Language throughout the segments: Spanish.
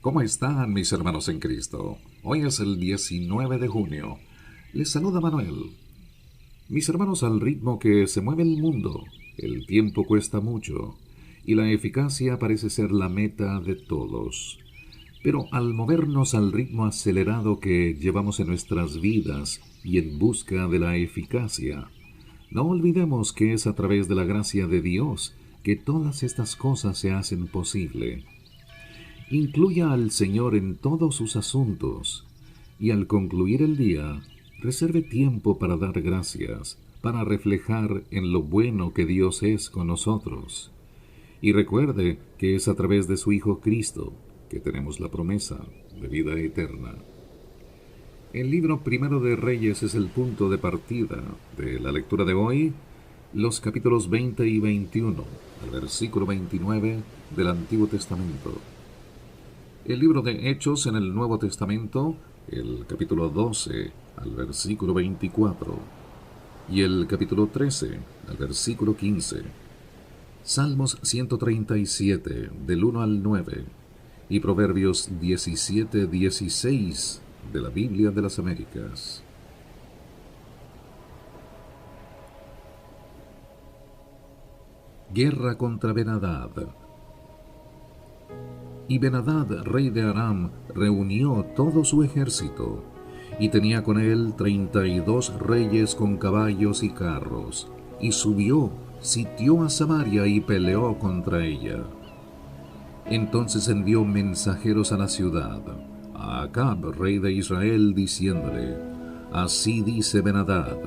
¿Cómo están mis hermanos en Cristo? Hoy es el 19 de junio. Les saluda Manuel. Mis hermanos, al ritmo que se mueve el mundo, el tiempo cuesta mucho y la eficacia parece ser la meta de todos. Pero al movernos al ritmo acelerado que llevamos en nuestras vidas y en busca de la eficacia, no olvidemos que es a través de la gracia de Dios que todas estas cosas se hacen posible. Incluya al Señor en todos sus asuntos y al concluir el día, reserve tiempo para dar gracias, para reflejar en lo bueno que Dios es con nosotros. Y recuerde que es a través de su Hijo Cristo que tenemos la promesa de vida eterna. El libro Primero de Reyes es el punto de partida de la lectura de hoy, los capítulos 20 y 21, al versículo 29 del Antiguo Testamento. El libro de Hechos en el Nuevo Testamento, el capítulo 12 al versículo 24 y el capítulo 13 al versículo 15. Salmos 137 del 1 al 9 y Proverbios 17-16 de la Biblia de las Américas. Guerra contra Ben-Hadad. Y Ben-Hadad, rey de Aram, reunió todo su ejército, y tenía con él 32 reyes con caballos y carros, y subió, sitió a Samaria y peleó contra ella. Entonces envió mensajeros a la ciudad, a Acab, rey de Israel, diciéndole: Así dice Ben-Hadad,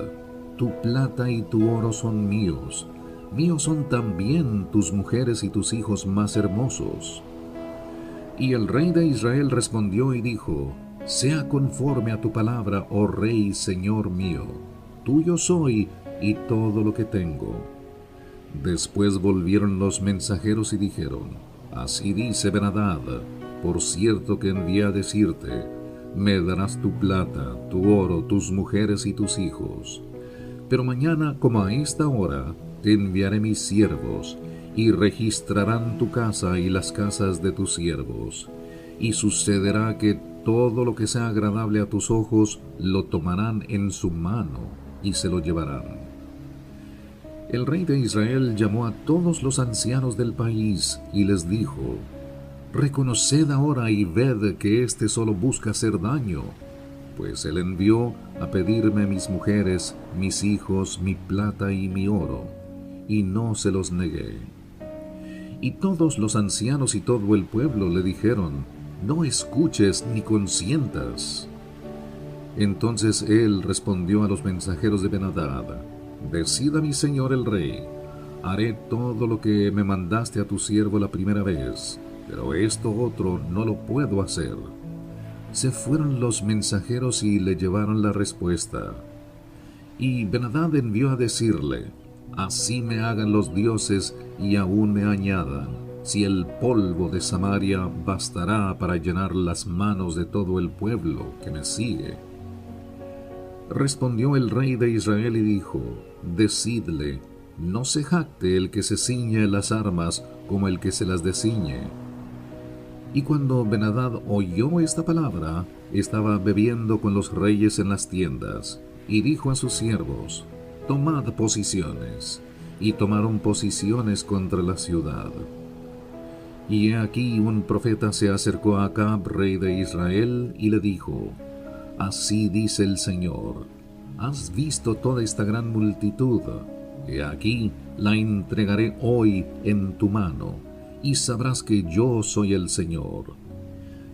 tu plata y tu oro son míos, míos son también tus mujeres y tus hijos más hermosos. Y el rey de Israel respondió y dijo: Sea conforme a tu palabra, oh rey, señor mío, tuyo soy y todo lo que tengo. Después volvieron los mensajeros y dijeron: Así dice Ben-Hadad, por cierto que envié a decirte: me darás tu plata, tu oro, tus mujeres y tus hijos. Pero mañana, como a esta hora, te enviaré mis siervos, y registrarán tu casa y las casas de tus siervos. Y sucederá que todo lo que sea agradable a tus ojos lo tomarán en su mano y se lo llevarán. El rey de Israel llamó a todos los ancianos del país y les dijo: Reconoced ahora y ved que éste solo busca hacer daño, pues él envió a pedirme mis mujeres, mis hijos, mi plata y mi oro, y no se los negué. Y todos los ancianos y todo el pueblo le dijeron: No escuches ni consientas. Entonces él respondió a los mensajeros de Ben-Hadad: Decida mi señor el rey, haré todo lo que me mandaste a tu siervo la primera vez, pero esto otro no lo puedo hacer. Se fueron los mensajeros y le llevaron la respuesta. Y Ben-Hadad envió a decirle: Así me hagan los dioses y aún me añadan, si el polvo de Samaria bastará para llenar las manos de todo el pueblo que me sigue. Respondió el rey de Israel y dijo: Decidle, no se jacte el que se ciñe las armas como el que se las desciñe. Y cuando Ben-Hadad oyó esta palabra, estaba bebiendo con los reyes en las tiendas, y dijo a sus siervos: Tomad posiciones. Y tomaron posiciones contra la ciudad. Y he aquí un profeta se acercó a Acab, rey de Israel, y le dijo: Así dice el Señor: ¿Has visto toda esta gran multitud? He aquí la entregaré hoy en tu mano, y sabrás que yo soy el Señor.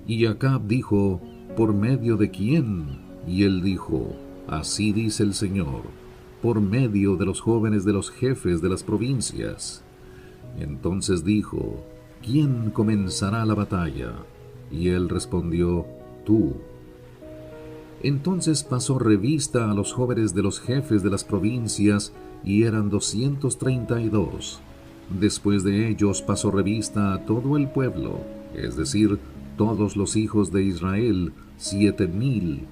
Y Acab dijo: ¿Por medio de quién? Y él dijo: Así dice el Señor: por medio de los jóvenes de los jefes de las provincias. Entonces dijo: ¿Quién comenzará la batalla? Y él respondió: Tú. Entonces pasó revista a los jóvenes de los jefes de las provincias, y eran 232. Después de ellos pasó revista a todo el pueblo, es decir, todos los hijos de Israel, 7,000.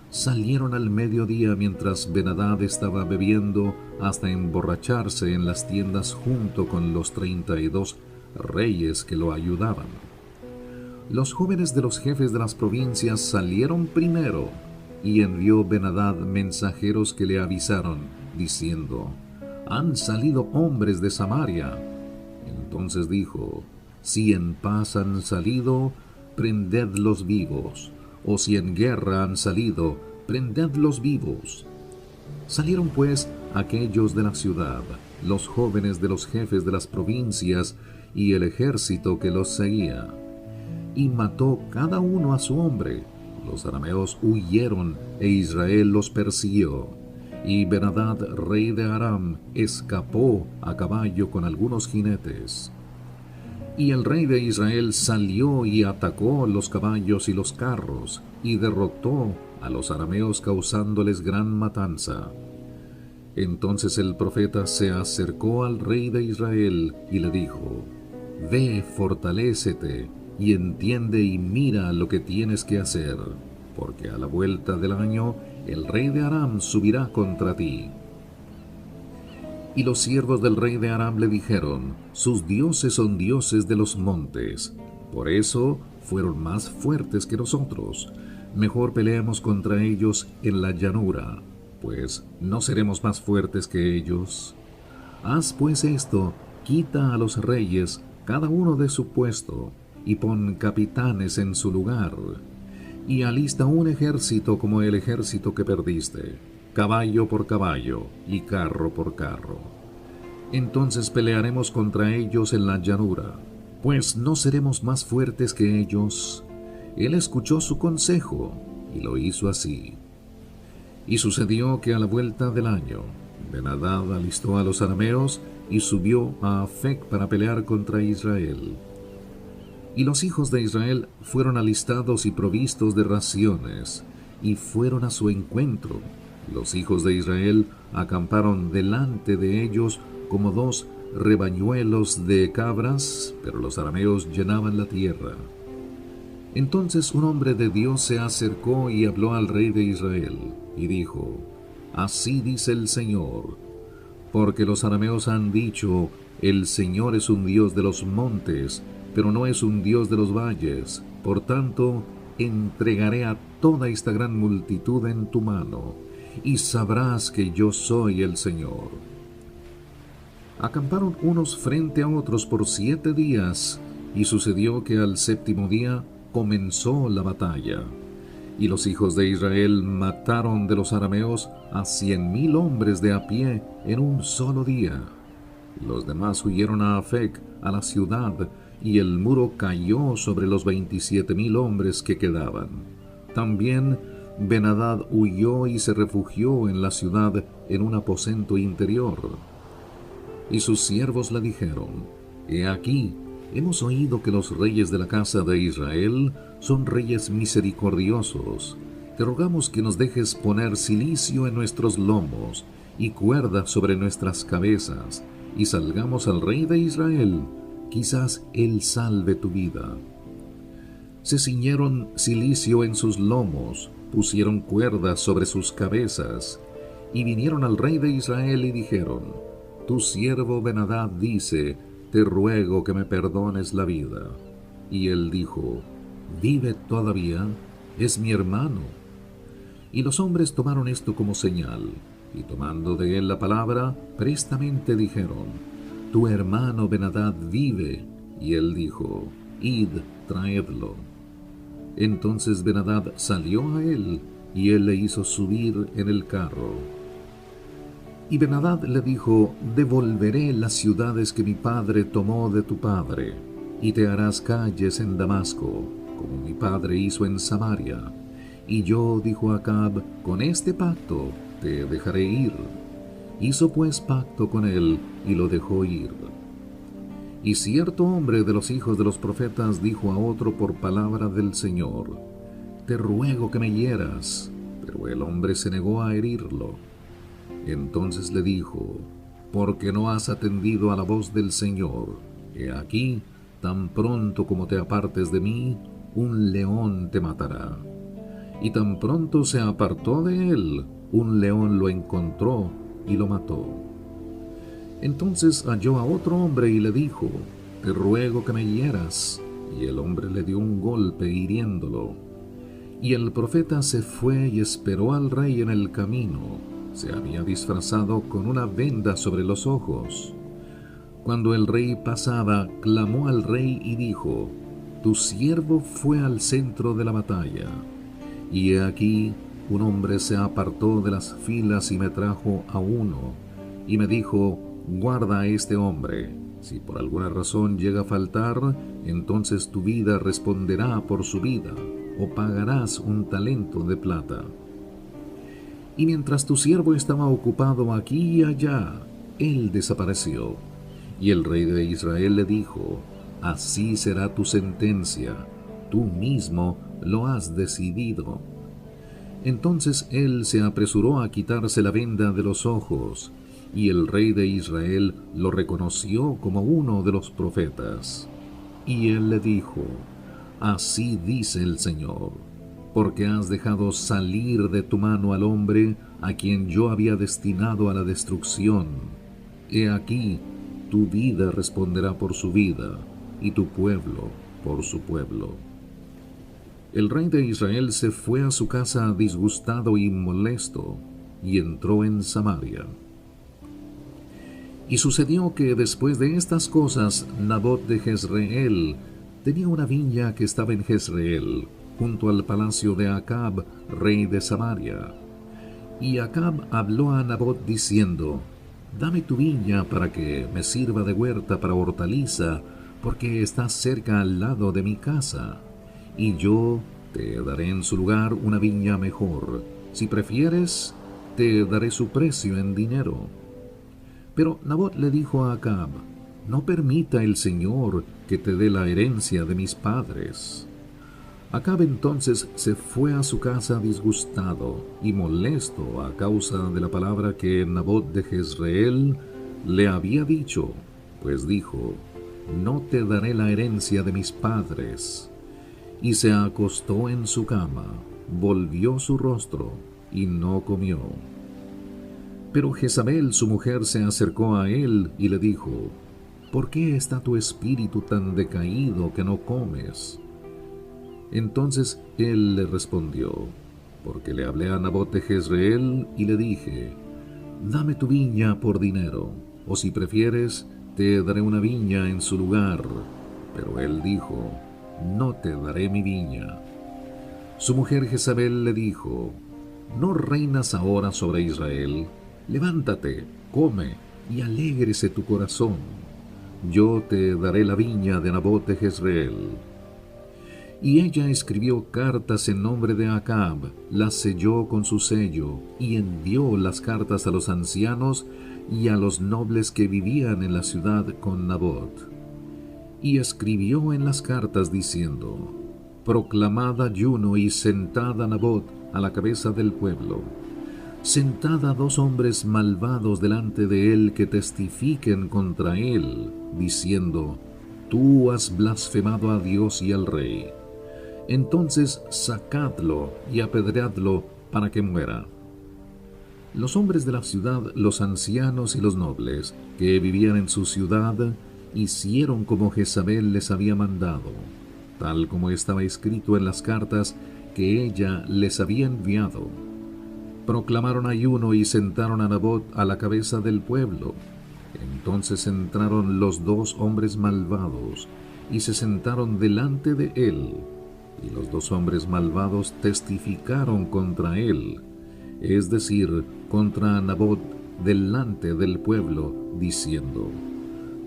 Salieron al mediodía mientras Ben-Hadad estaba bebiendo hasta emborracharse en las tiendas junto con los 32 reyes que lo ayudaban. Los jóvenes de los jefes de las provincias salieron primero, y envió Ben-Hadad mensajeros que le avisaron, diciendo: «Han salido hombres de Samaria». Entonces dijo: «Si en paz han salido, prendedlos vivos, o si en guerra han salido, prendedlos vivos». Salieron pues aquellos de la ciudad, los jóvenes de los jefes de las provincias y el ejército que los seguía, y mató cada uno a su hombre. Los arameos huyeron e Israel los persiguió. Y Ben-Hadad, rey de Aram, escapó a caballo con algunos jinetes. Y el rey de Israel salió y atacó los caballos y los carros, y derrotó a los arameos causándoles gran matanza. Entonces el profeta se acercó al rey de Israel y le dijo: «Ve, fortalécete, y entiende y mira lo que tienes que hacer, porque a la vuelta del año el rey de Aram subirá contra ti». Y los siervos del rey de Aram le dijeron: «Sus dioses son dioses de los montes, por eso fueron más fuertes que nosotros. Mejor peleemos contra ellos en la llanura, pues no seremos más fuertes que ellos. Haz pues esto: quita a los reyes cada uno de su puesto, y pon capitanes en su lugar, y alista un ejército como el ejército que perdiste, caballo por caballo y carro por carro. Entonces pelearemos contra ellos en la llanura, pues no seremos más fuertes que ellos». Él escuchó su consejo y lo hizo así. Y sucedió que a la vuelta del año, Ben-Hadad alistó a los arameos y subió a Afec para pelear contra Israel. Y los hijos de Israel fueron alistados y provistos de raciones, y fueron a su encuentro. Los hijos de Israel acamparon delante de ellos como 2 rebañuelos de cabras, pero los arameos llenaban la tierra. Entonces un hombre de Dios se acercó y habló al rey de Israel, y dijo: «Así dice el Señor, porque los arameos han dicho: el Señor es un Dios de los montes, pero no es un Dios de los valles. Por tanto, entregaré a toda esta gran multitud en tu mano, y sabrás que yo soy el Señor». Acamparon unos frente a otros por 7 días, y sucedió que al 7º día comenzó la batalla. Y los hijos de Israel mataron de los arameos a 100,000 hombres de a pie en un solo día. Los demás huyeron a Afec, a la ciudad, y el muro cayó sobre los 27,000 hombres que quedaban. También Ben-Hadad huyó y se refugió en la ciudad en un aposento interior. Y sus siervos le dijeron: «He aquí, hemos oído que los reyes de la casa de Israel son reyes misericordiosos. Te rogamos que nos dejes poner cilicio en nuestros lomos y cuerda sobre nuestras cabezas, y salgamos al rey de Israel. Quizás él salve tu vida». Se ciñeron cilicio en sus lomos, pusieron cuerdas sobre sus cabezas, y vinieron al rey de Israel y dijeron: «Tu siervo Ben-Hadad dice: te ruego que me perdones la vida». Y él dijo: «¿Vive todavía? Es mi hermano». Y los hombres tomaron esto como señal, y tomando de él la palabra, prestamente dijeron: «Tu hermano Ben-Hadad vive». Y él dijo: «Id, traedlo». Entonces Ben-Hadad salió a él, y él le hizo subir en el carro. Y Ben-Hadad le dijo: «Devolveré las ciudades que mi padre tomó de tu padre, y te harás calles en Damasco, como mi padre hizo en Samaria. Y yo», dijo Acab, «con este pacto te dejaré ir». Hizo pues pacto con él, y lo dejó ir. Y cierto hombre de los hijos de los profetas dijo a otro por palabra del Señor: «Te ruego que me hieras». Pero el hombre se negó a herirlo. Entonces le dijo: «Porque no has atendido a la voz del Señor. He aquí, tan pronto como te apartes de mí, un león te matará». Y tan pronto se apartó de él, un león lo encontró y lo mató. Entonces halló a otro hombre y le dijo: «Te ruego que me hieras». y el hombre le dio un golpe hiriéndolo. Y el profeta se fue y esperó al rey en el camino. Se había disfrazado con una venda sobre los ojos. Cuando el rey pasaba, clamó al rey y dijo: «Tu siervo fue al centro de la batalla. Y he aquí, un hombre se apartó de las filas y me trajo a uno, y me dijo: guarda a este hombre. Si por alguna razón llega a faltar, entonces tu vida responderá por su vida, o pagarás un talento de plata». Y mientras tu siervo estaba ocupado aquí y allá, él desapareció. Y el rey de Israel le dijo: así será tu sentencia, tú mismo lo has decidido. Entonces él se apresuró a quitarse la venda de los ojos, y el rey de Israel lo reconoció como uno de los profetas. Y él le dijo: así dice el Señor, porque has dejado salir de tu mano al hombre a quien yo había destinado a la destrucción. He aquí, tu vida responderá por su vida, y tu pueblo por su pueblo. El rey de Israel se fue a su casa disgustado y molesto, y entró en Samaria. Y sucedió que después de estas cosas, Nabot de Jezreel tenía una viña que estaba en Jezreel, junto al palacio de Acab, rey de Samaria. Y Acab habló a Nabot diciendo: dame tu viña para que me sirva de huerta para hortaliza, porque está cerca al lado de mi casa, y yo te daré en su lugar una viña mejor. Si prefieres, te daré su precio en dinero. Pero Nabot le dijo a Acab: no permita el Señor que te dé la herencia de mis padres. Acab entonces se fue a su casa disgustado y molesto a causa de la palabra que Nabot de Jezreel le había dicho, pues dijo: no te daré la herencia de mis padres. Y se acostó en su cama, volvió su rostro y no comió. Pero Jezabel, su mujer, se acercó a él y le dijo: ¿por qué está tu espíritu tan decaído que no comes? Entonces él le respondió: porque le hablé a Nabot de Jezreel y le dije: dame tu viña por dinero, o si prefieres, te daré una viña en su lugar. Pero él dijo: no te daré mi viña. Su mujer Jezabel le dijo: ¿no reinas ahora sobre Israel? Levántate, come, y alégrese tu corazón. Yo te daré la viña de Nabot de Jezreel. Y ella escribió cartas en nombre de Acab, las selló con su sello, y envió las cartas a los ancianos y a los nobles que vivían en la ciudad con Nabot. Y escribió en las cartas diciendo: proclamad ayuno y sentad a Nabot a la cabeza del pueblo. Sentad a 2 hombres malvados delante de él que testifiquen contra él, diciendo: tú has blasfemado a Dios y al rey. Entonces sacadlo y apedreadlo para que muera. Los hombres de la ciudad, los ancianos y los nobles que vivían en su ciudad, hicieron como Jezabel les había mandado, tal como estaba escrito en las cartas que ella les había enviado. Proclamaron ayuno y sentaron a Nabot a la cabeza del pueblo. Entonces entraron los 2 hombres malvados y se sentaron delante de él. Y los 2 hombres malvados testificaron contra él, es decir, contra Nabot, delante del pueblo, diciendo: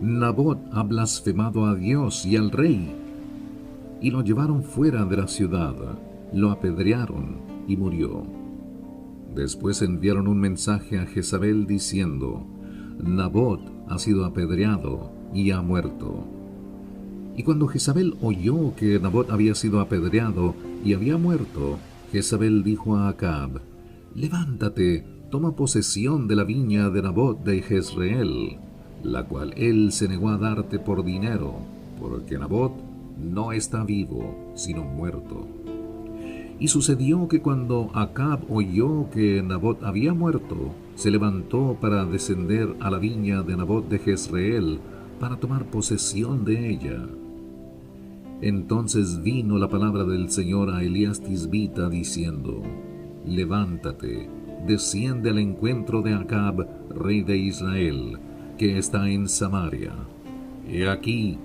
Nabot ha blasfemado a Dios y al rey. Y lo llevaron fuera de la ciudad, lo apedrearon y murió. Después enviaron un mensaje a Jezabel diciendo: Nabot ha sido apedreado y ha muerto. Y cuando Jezabel oyó que Nabot había sido apedreado y había muerto, Jezabel dijo a Acab: levántate, toma posesión de la viña de Nabot de Jezreel, la cual él se negó a darte por dinero, porque Nabot no está vivo, sino muerto. Y sucedió que cuando Acab oyó que Nabot había muerto, se levantó para descender a la viña de Nabot de Jezreel para tomar posesión de ella. Entonces vino la palabra del Señor a Elías Tisbita diciendo: Levántate, desciende al encuentro de Acab, rey de Israel, que está en Samaria. He aquí,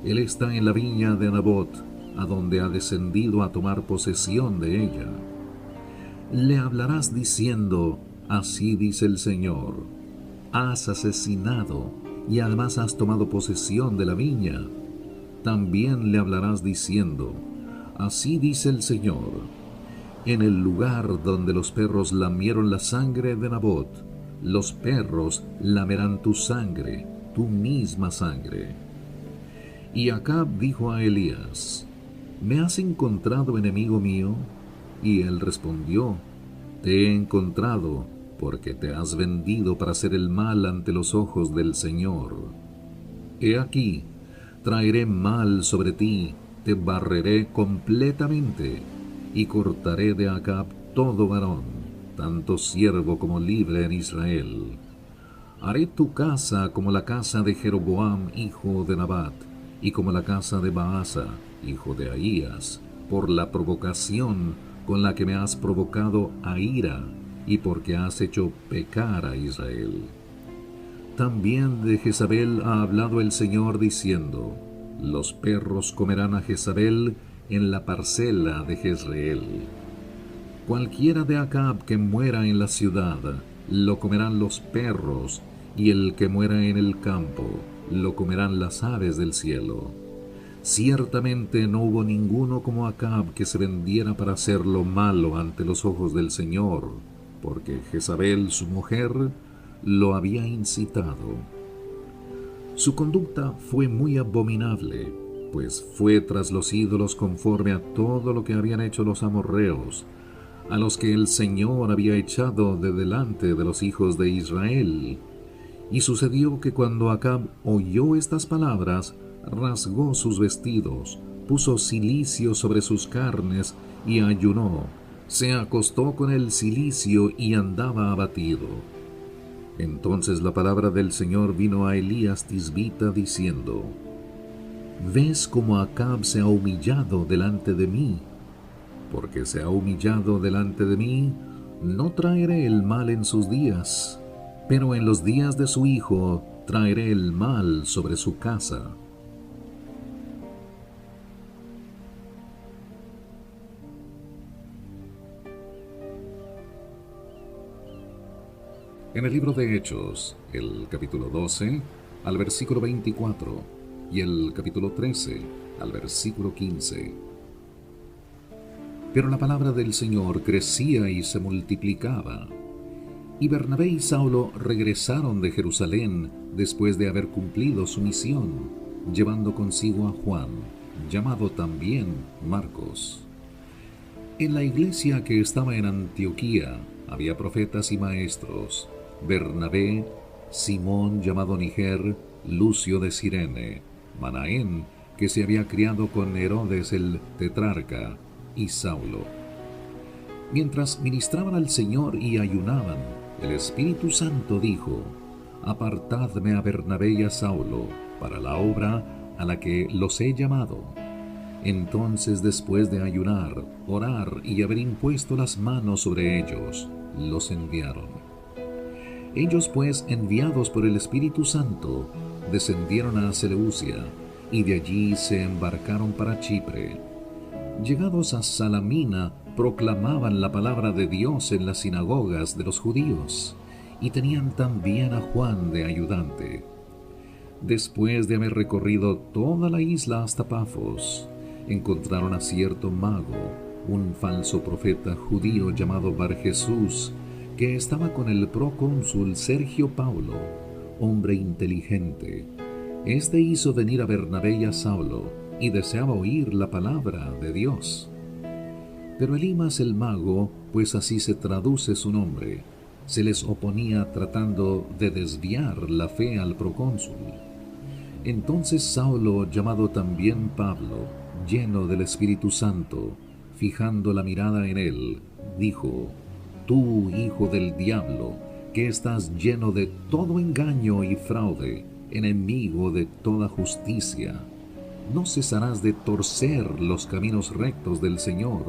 él está en la viña de Nabot, a donde ha descendido a tomar posesión de ella. Le hablarás diciendo: Así dice el Señor, has asesinado y además has tomado posesión de la viña. También le hablarás diciendo: Así dice el Señor, en el lugar donde los perros lamieron la sangre de Nabot, los perros lamerán tu sangre, tu misma sangre. Y Acab dijo a Elías: ¿Me has encontrado, enemigo mío? Y él respondió: Te he encontrado, porque te has vendido para hacer el mal ante los ojos del Señor. He aquí, traeré mal sobre ti, te barreré completamente, y cortaré de Acab todo varón, tanto siervo como libre en Israel. Haré tu casa como la casa de Jeroboam, hijo de Nabat, y como la casa de Baasa, hijo de Ahías, por la provocación con la que me has provocado a ira, y porque has hecho pecar a Israel. También de Jezabel ha hablado el Señor diciendo: Los perros comerán a Jezabel en la parcela de Jezreel. Cualquiera de Acab que muera en la ciudad, lo comerán los perros, y el que muera en el campo, lo comerán las aves del cielo. Ciertamente no hubo ninguno como Acab que se vendiera para hacer lo malo ante los ojos del Señor, porque Jezabel, su mujer, lo había incitado. Su conducta fue muy abominable, pues fue tras los ídolos conforme a todo lo que habían hecho los amorreos, a los que el Señor había echado de delante de los hijos de Israel. Y sucedió que cuando Acab oyó estas palabras, rasgó sus vestidos, puso cilicio sobre sus carnes y ayunó. Se acostó con el cilicio y andaba abatido. Entonces la palabra del Señor vino a Elías Tisbita diciendo: ¿Ves cómo Acab se ha humillado delante de mí? Porque se ha humillado delante de mí, no traeré el mal en sus días, pero en los días de su hijo traeré el mal sobre su casa. En el libro de Hechos, el capítulo 12, al versículo 24, y el capítulo 13, al versículo 15. Pero la palabra del Señor crecía y se multiplicaba. Y Bernabé y Saulo regresaron de Jerusalén después de haber cumplido su misión, llevando consigo a Juan, llamado también Marcos. En la iglesia que estaba en Antioquía había profetas y maestros: Bernabé, Simón llamado Niger, Lucio de Cirene, Manaén, que se había criado con Herodes el tetrarca, y Saulo. Mientras ministraban al Señor y ayunaban, el Espíritu Santo dijo: Apartadme a Bernabé y a Saulo para la obra a la que los he llamado. Entonces, después de ayunar, orar y haber impuesto las manos sobre ellos, los enviaron. Ellos pues, enviados por el Espíritu Santo, descendieron a Seleucia, y de allí se embarcaron para Chipre. Llegados a Salamina, proclamaban la palabra de Dios en las sinagogas de los judíos, y tenían también a Juan de ayudante. Después de haber recorrido toda la isla hasta Pafos, encontraron a cierto mago, un falso profeta judío llamado Barjesús, que estaba con el procónsul Sergio Paulo, hombre inteligente. Este hizo venir a Bernabé y a Saulo, y deseaba oír la palabra de Dios. Pero Elimas el mago, pues así se traduce su nombre, se les oponía tratando de desviar la fe al procónsul. Entonces Saulo, llamado también Pablo, lleno del Espíritu Santo, fijando la mirada en él, dijo: Tú, hijo del diablo, que estás lleno de todo engaño y fraude, enemigo de toda justicia, no cesarás de torcer los caminos rectos del Señor.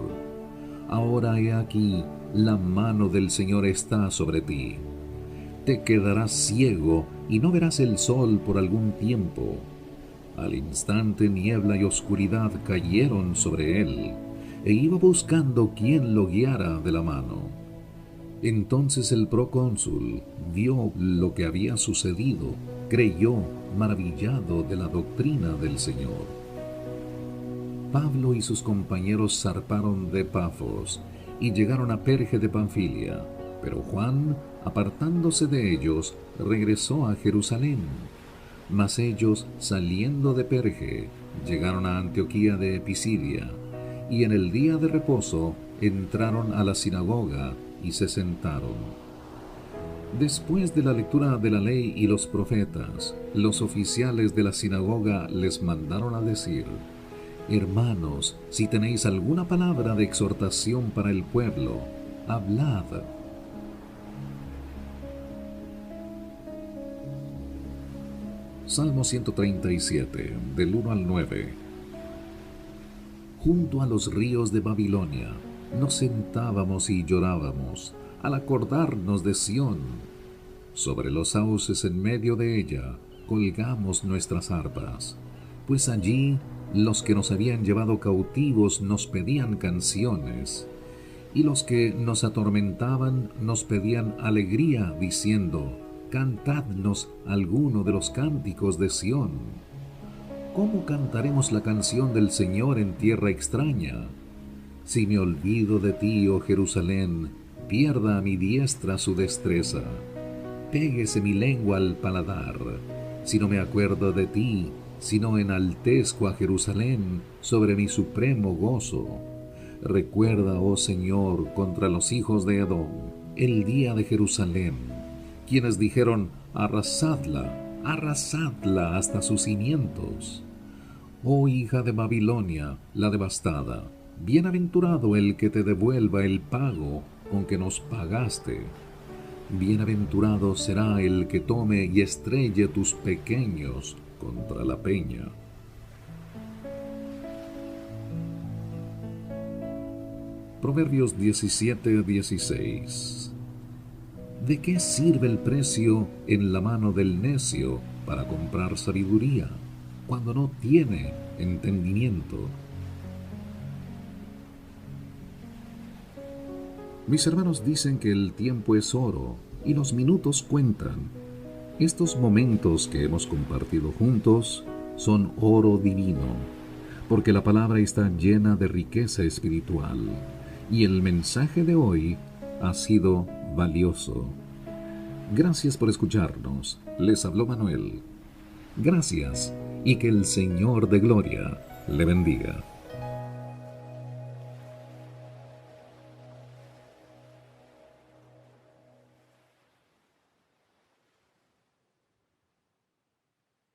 Ahora he aquí, la mano del Señor está sobre ti. Te quedarás ciego y no verás el sol por algún tiempo. Al instante niebla y oscuridad cayeron sobre él, e iba buscando quien lo guiara de la mano. Entonces el procónsul vio lo que había sucedido, creyó, maravillado de la doctrina del Señor. Pablo y sus compañeros zarparon de Pafos y llegaron a Perge de Panfilia, pero Juan, apartándose de ellos, regresó a Jerusalén. Mas ellos, saliendo de Perge, llegaron a Antioquía de Pisidia, y en el día de reposo entraron a la sinagoga y se sentaron. Después de la lectura de la ley y los profetas, los oficiales de la sinagoga les mandaron a decir: Hermanos, si tenéis alguna palabra de exhortación para el pueblo, hablad. Salmo 137, del 1 al 9. Junto a los ríos de Babilonia nos sentábamos y llorábamos al acordarnos de Sión. Sobre los sauces en medio de ella colgamos nuestras arpas, pues allí los que nos habían llevado cautivos nos pedían canciones, y los que nos atormentaban nos pedían alegría, diciendo: Cantadnos alguno de los cánticos de Sión. ¿Cómo cantaremos la canción del Señor en tierra extraña? Si me olvido de ti, oh Jerusalén, pierda a mi diestra su destreza. Péguese mi lengua al paladar, si no me acuerdo de ti, si no enaltezco a Jerusalén sobre mi supremo gozo. Recuerda, oh Señor, contra los hijos de Edom, el día de Jerusalén, quienes dijeron: arrasadla, arrasadla hasta sus cimientos. Oh hija de Babilonia, la devastada, bienaventurado el que te devuelva el pago con que nos pagaste. Bienaventurado será el que tome y estrelle tus pequeños contra la peña. Proverbios 17:16. ¿De qué sirve el precio en la mano del necio para comprar sabiduría, cuando no tiene entendimiento? Mis hermanos dicen que el tiempo es oro y los minutos cuentan. Estos momentos que hemos compartido juntos son oro divino, porque la palabra está llena de riqueza espiritual y el mensaje de hoy ha sido valioso. Gracias por escucharnos. Les habló Manuel. Gracias y que el Señor de Gloria le bendiga.